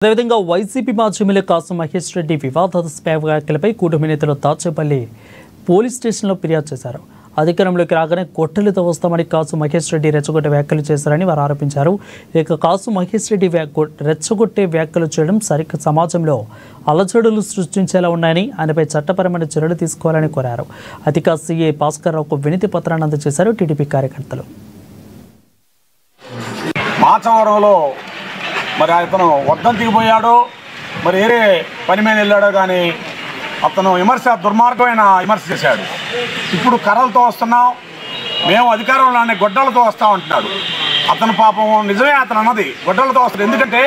అదేవిధంగా వైసీపీ మాజీ ఎమ్మెల్యే కాసు మహేష్ రెడ్డి వివాదాస్పద వ్యాఖ్యలపై కూటమి నేతలు తాచేపల్లి పోలీస్ స్టేషన్లో ఫిర్యాదు చేశారు. అధికారంలోకి రాగానే గొట్టెలతో వస్తామని కాసు మహేష్ రెడ్డి రెచ్చగొట్టే వ్యాఖ్యలు చేశారని వారు ఆరోపించారు. ఇక కాసు మహేష్ రెడ్డి రెచ్చగొట్టే వ్యాఖ్యలు చేయడం సమాజంలో అలజడులు సృష్టించేలా ఉన్నాయని ఆయనపై చట్టపరమైన చర్యలు తీసుకోవాలని కోరారు. అధిక సీఏ భాస్కర్ రావుకు వినతి పత్రాన్ని అందజేశారు టీడీపీ కార్యకర్తలు. మరి అతను వర్ధంతికి పోయాడో మరి వేరే పని మీద వెళ్ళాడో కానీ అతను దుర్మార్గమైన విమర్శ చేశాడు. ఇప్పుడు కర్రలతో వస్తున్నాం, మేము అధికారంలోనే గొడ్డలతో వస్తామంటున్నాడు. అతను పాపం నిజమే అతను అన్నది గొడ్డలతో వస్తాడు. ఎందుకంటే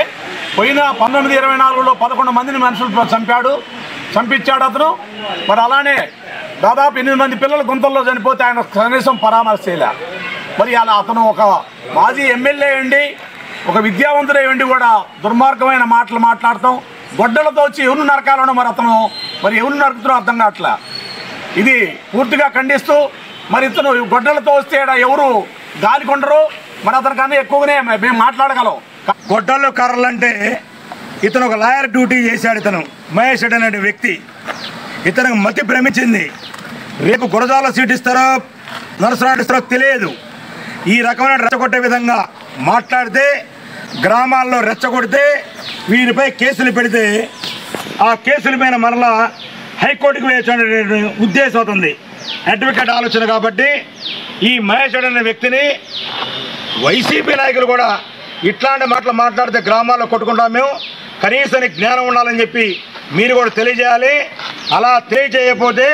పోయిన 1924లో 11 మందిని మనుషులు చంపించాడు అతను. మరి అలానే దాదాపు 8 మంది పిల్లలు గుంతల్లో చనిపోతే ఆయన కనీసం పరామర్శ చేయలే. మరి అలా అతను ఒక మాజీ ఎమ్మెల్యే అండి, ఒక విద్యావంతుడే ఉండి కూడా దుర్మార్గమైన మాటలు మాట్లాడతాం, గొడ్డలతో వచ్చి ఎవరు నరకాలనో మరి ఎవరు నరుకుతున్నారో అర్థం కావట్లా. ఇది పూర్తిగా ఖండిస్తూ మరి ఇతను గొడ్డలతో వస్తే ఎవరు గాలి కొండరు, మరి అతనికన్నా ఎక్కువగానే మేము మాట్లాడగలం. గొడ్డలు కర్రలు అంటే ఇతను ఒక లాయర్ డ్యూటీ చేశాడు. ఇతను మహేష్ రెడ్డి అనే వ్యక్తి, ఇతనికి మతి భ్రమించింది. రేపు గురజాల సీట్ ఇస్తారో నరసరాడు ఇస్తారో తెలియదు. ఈ రకమైన రెచ్చగొట్టే విధంగా మాట్లాడితే, గ్రామాల్లో రెచ్చగొడితే వీరిపై కేసులు పెడితే ఆ కేసుల మీద మరలా హైకోర్టుకు వేసే ఉద్దేశం అవుతుంది అడ్వకేట్ ఆలోచన. కాబట్టి ఈ మహేష్ రెడ్డి అనే వ్యక్తిని వైసీపీ నాయకులు కూడా ఇట్లాంటి మాటలు మాట్లాడితే గ్రామాల్లో కొట్టుకుంటాం మేము, కనీసానికి జ్ఞానం ఉండాలని చెప్పి మీరు కూడా తెలియజేయాలి. అలా తెలియజేయకపోతే